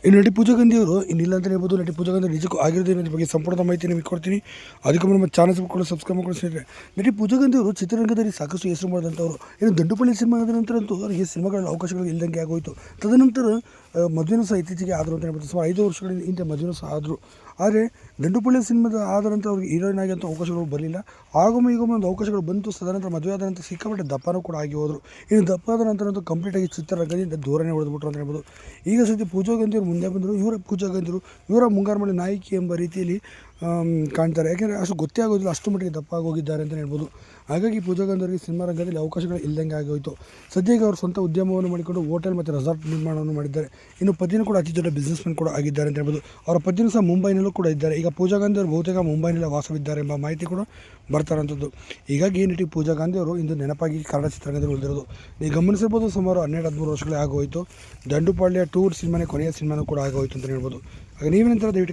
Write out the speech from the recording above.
ಈ ನಟಿ ಪೂಜಾ ಗಾಂಧಿ ಅವರು ಇನ್ನಿಲ್ಲ ಅಂತ ಹೇಳ್ಬೋದು. ನಟಿ ಪೂಜಾ ಗಾಂಧಿ ನಿಜಕ್ಕೂ ಆಗಿರೋದ್ರ ಬಗ್ಗೆ ಸಂಪೂರ್ಣ ಮಾಹಿತಿ ನಿಮಗೆ ಕೊಡ್ತೀನಿ. ಅದಕ್ಕೆ ನಮ್ಮ ಚಾನಲ್ ಸಬ್ಸ್ಕ್ರೈಬ್ ಮಾಡ್ಕೊಂಡು ಸ್ನೇಹಿತರೆ. ನಟಿ ಪೂಜಾ ಗಾಂಧಿ ಅವರು ಚಿತ್ರರಂಗದಲ್ಲಿ ಸಾಕಷ್ಟು ಹೆಸರು ಮಾಡಿದಂಥವ್ರು. ಇನ್ನು ದಂಡುಪಳ್ಳಿ ಸಿನಿಮಾ ಆದ ನಂತರ ಅಂತೂ ಅವರಿಗೆ ಸಿನಿಮಾಗಳಲ್ಲಿ ಅವಕಾಶಗಳು ಇಲ್ಲದಂಗೆ ಆಗೋಯಿತು. ತದನಂತರ ಮದುವೆನೂ ಸಹ ಇತ್ತೀಚೆಗೆ ಆದರು ಅಂತ ಹೇಳ್ಬೋದು. ಸುಮಾರು 5 ವರ್ಷಗಳಿಂದ ಹಿಂದೆ ಮದುವೆನೂ ಸಹ ಆದರು. ಆದರೆ ದಂಡುಪಳ್ಳಿ ಸಿನಿಮಾದ ಆದ ನಂತರ ಅವ್ರಿಗೆ ಹೀರೋಯಿನ್ ಆಗಿ ಅಂತ ಅವಕಾಶಗಳು ಬರಲಿಲ್ಲ. ಆಗೊಮ್ಮೆ ಈಗೊಮ್ಮೆ ಒಂದು ಅವಕಾಶಗಳು ಬಂತು. ತದನಂತರ ಮದುವೆ ಆದ ನಂತರ ಸಿಕ್ಕಾಪಟ್ಟೆ ದಪ್ಪನೂ ಕೂಡ ಆಗಿ ಹೋದರು. ಇನ್ನು ದಪ್ಪ ಆದ ನಂತರ ಅಂತೂ ಕಂಪ್ಲೀಟಾಗಿ ಚಿತ್ರರಂಗದಿಂದ ದೂರನೇ ಹೊಡೆದುಬಿಟ್ರು ಅಂತ ಹೇಳ್ಬೋದು. ಈಗ ಸದ್ಯ ಪೂಜಾ ಗಾಂಧಿ ಅವರು ಮುಂದೆ ಬಂದರು. ಪೂಜಾ ಗಾಂಧಿ ಅವರು ಇವರ ಮುಂಗಾರು ಮಳೆ ನಾಯಕಿ ಎಂಬ ರೀತಿಯಲ್ಲಿ ಕಾಣ್ತಾರೆ. ಯಾಕೆಂದರೆ ಅಷ್ಟು ಗೊತ್ತೇ ಆಗೋದಿಲ್ಲ, ಅಷ್ಟು ಮಟ್ಟಿಗೆ ದಪ್ಪ ಆಗೋಗಿದ್ದಾರೆ ಅಂತಲೇ ಹೇಳ್ಬೋದು. ಹಾಗಾಗಿ ಪೂಜಾ ಗಾಂಧಿ ಅವರಿಗೆ ಸಿನಿಮಾ ರಂಗದಲ್ಲಿ ಅವಕಾಶಗಳು ಇಲ್ಲದಂಗೆ ಆಗೋಯಿತು. ಸದ್ಯಕ್ಕೆ ಅವರು ಸ್ವಂತ ಉದ್ಯಮವನ್ನು ಮಾಡಿಕೊಂಡು ಹೋಟೆಲ್ ಮತ್ತು ರೆಸಾರ್ಟ್ ನಿರ್ಮಾಣವನ್ನು ಮಾಡಿದ್ದಾರೆ. ಇನ್ನು ಪತಿನೂ ಕೂಡ ಅತಿ ದೊಡ್ಡ ಬಿಸ್ನೆಸ್ಮನ್ ಕೂಡ ಆಗಿದ್ದಾರೆ ಅಂತ ಹೇಳ್ಬೋದು. ಅವರ ಪತಿನೂ ಸಹ ಮುಂಬೈನಲ್ಲೂ ಕೂಡ ಇದ್ದಾರೆ. ಈಗ ಪೂಜಾ ಗಾಂಧಿ ಅವರು ಬಹುತೇಕ ಮುಂಬೈನಲ್ಲೇ ವಾಸವಿದ್ದಾರೆ ಎಂಬ ಮಾಹಿತಿ ಕೂಡ ಬರ್ತಾರಂಥದ್ದು. ಹೀಗಾಗಿ ನಟಿ ಪೂಜಾ ಗಾಂಧಿ ಅವರು ಇಂದು ನೆನಪಾಗಿ ಕನ್ನಡ ಚಿತ್ರರಂಗದಲ್ಲಿ ಉಳಿದಿರೋದು ನೀವು ಗಮನಿಸಿರ್ಬೋದು. ಸುಮಾರು 12-13 ವರ್ಷಗಳೇ ಆಗೋಯಿತು. ದಂಡುಪಾಳ್ಯ ಟೂರ್ ಸಿನಿಮಾನೇ ಕೊನೆಯ ಸಿನಿಮಾನೂ ಕೂಡ ಆಗೋಯಿತು ಅಂತ ಹೇಳ್ಬೋದು. ಆಗ ನೀವೇನಂತಾರೆ ದಯವಿಟ್ಟು